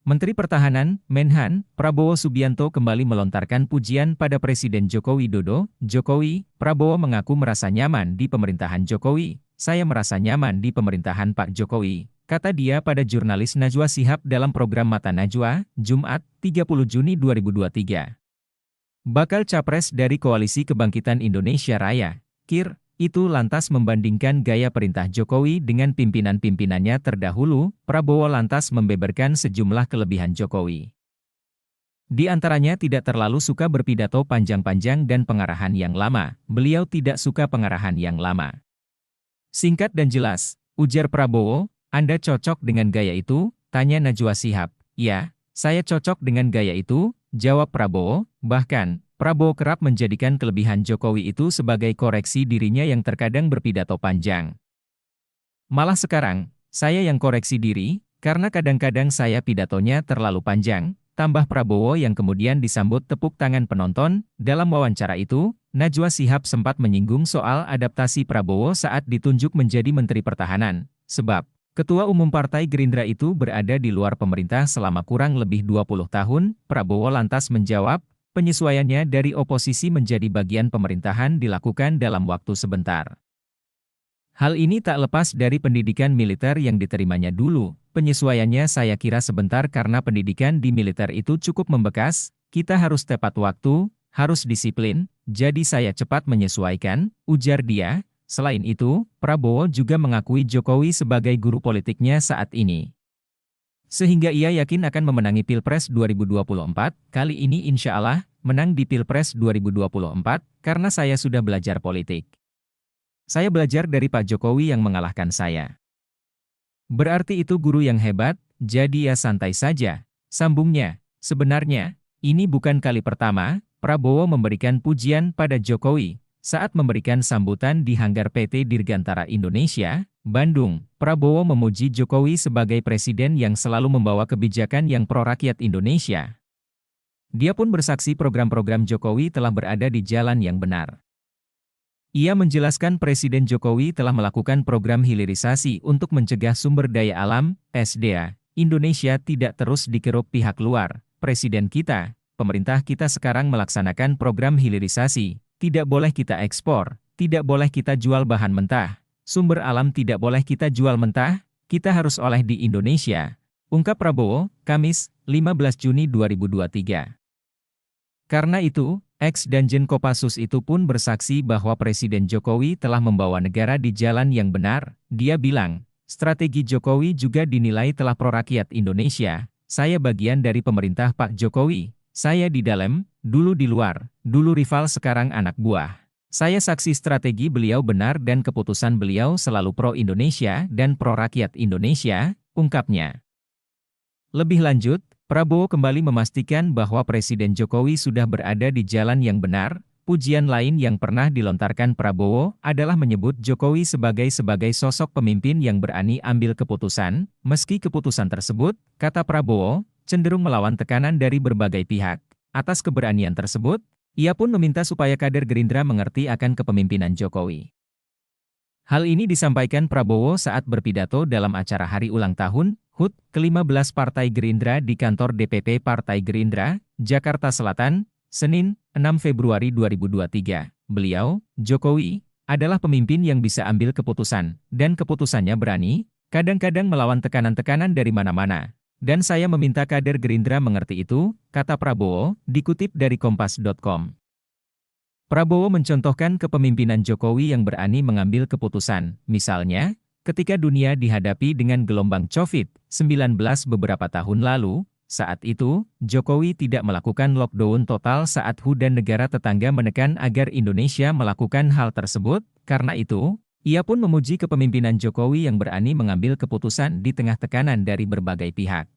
Menteri Pertahanan, Menhan, Prabowo Subianto kembali melontarkan pujian pada Presiden Joko Widodo. Jokowi, Prabowo mengaku merasa nyaman di pemerintahan Jokowi. Saya merasa nyaman di pemerintahan Pak Jokowi, kata dia pada jurnalis Najwa Shihab dalam program Mata Najwa, Jumat, 30 Juni 2023. Bakal capres dari Koalisi Kebangkitan Indonesia Raya, KIR, itu lantas membandingkan gaya perintah Jokowi dengan pimpinan-pimpinannya terdahulu. Prabowo lantas membeberkan sejumlah kelebihan Jokowi. Di antaranya tidak terlalu suka berpidato panjang-panjang dan pengarahan yang lama. Beliau tidak suka pengarahan yang lama. Singkat dan jelas, ujar Prabowo, Anda cocok dengan gaya itu? Tanya Najwa Shihab. Ya, saya cocok dengan gaya itu, jawab Prabowo. Bahkan, Prabowo kerap menjadikan kelebihan Jokowi itu sebagai koreksi dirinya yang terkadang berpidato panjang. Malah sekarang, saya yang koreksi diri, karena kadang-kadang saya pidatonya terlalu panjang, tambah Prabowo yang kemudian disambut tepuk tangan penonton. Dalam wawancara itu, Najwa Shihab sempat menyinggung soal adaptasi Prabowo saat ditunjuk menjadi Menteri Pertahanan, sebab Ketua Umum Partai Gerindra itu berada di luar pemerintah selama kurang lebih 20 tahun. Prabowo lantas menjawab, penyesuaiannya dari oposisi menjadi bagian pemerintahan dilakukan dalam waktu sebentar. Hal ini tak lepas dari pendidikan militer yang diterimanya dulu. Penyesuaiannya saya kira sebentar karena pendidikan di militer itu cukup membekas, kita harus tepat waktu, harus disiplin, jadi saya cepat menyesuaikan, ujar dia. Selain itu, Prabowo juga mengakui Jokowi sebagai guru politiknya saat ini. Sehingga ia yakin akan memenangi Pilpres 2024, kali ini insya Allah, menang di Pilpres 2024, karena saya sudah belajar politik. Saya belajar dari Pak Jokowi yang mengalahkan saya. Berarti itu guru yang hebat, jadi ya santai saja, sambungnya. Sebenarnya, ini bukan kali pertama, Prabowo memberikan pujian pada Jokowi. Saat memberikan sambutan di hanggar PT Dirgantara Indonesia, Bandung, Prabowo memuji Jokowi sebagai presiden yang selalu membawa kebijakan yang pro-rakyat Indonesia. Dia pun bersaksi program-program Jokowi telah berada di jalan yang benar. Ia menjelaskan Presiden Jokowi telah melakukan program hilirisasi untuk mencegah sumber daya alam, SDA, Indonesia tidak terus dikeruk pihak luar. Presiden kita, pemerintah kita sekarang melaksanakan program hilirisasi. Tidak boleh kita ekspor, tidak boleh kita jual bahan mentah, sumber alam tidak boleh kita jual mentah, kita harus oleh di Indonesia, ungkap Prabowo, Kamis, 15 Juni 2023. Karena itu, ex-Danjen Kopassus itu pun bersaksi bahwa Presiden Jokowi telah membawa negara di jalan yang benar. Dia bilang, strategi Jokowi juga dinilai telah pro-rakyat Indonesia. Saya bagian dari pemerintah Pak Jokowi. Saya di dalam, dulu di luar, dulu rival sekarang anak buah. Saya saksi strategi beliau benar dan keputusan beliau selalu pro-Indonesia dan pro-rakyat Indonesia, ungkapnya. Lebih lanjut, Prabowo kembali memastikan bahwa Presiden Jokowi sudah berada di jalan yang benar. Pujian lain yang pernah dilontarkan Prabowo adalah menyebut Jokowi sebagai sosok pemimpin yang berani ambil keputusan, meski keputusan tersebut, kata Prabowo, cenderung melawan tekanan dari berbagai pihak. Atas keberanian tersebut, ia pun meminta supaya kader Gerindra mengerti akan kepemimpinan Jokowi. Hal ini disampaikan Prabowo saat berpidato dalam acara hari ulang tahun HUT ke-15 Partai Gerindra di kantor DPP Partai Gerindra, Jakarta Selatan, Senin, 6 Februari 2023. Beliau, Jokowi, adalah pemimpin yang bisa ambil keputusan, dan keputusannya berani, kadang-kadang melawan tekanan-tekanan dari mana-mana. Dan saya meminta kader Gerindra mengerti itu, kata Prabowo, dikutip dari Kompas.com. Prabowo mencontohkan kepemimpinan Jokowi yang berani mengambil keputusan, misalnya, ketika dunia dihadapi dengan gelombang COVID-19 beberapa tahun lalu, saat itu, Jokowi tidak melakukan lockdown total saat WHO dan negara tetangga menekan agar Indonesia melakukan hal tersebut, karena itu, ia pun memuji kepemimpinan Jokowi yang berani mengambil keputusan di tengah tekanan dari berbagai pihak.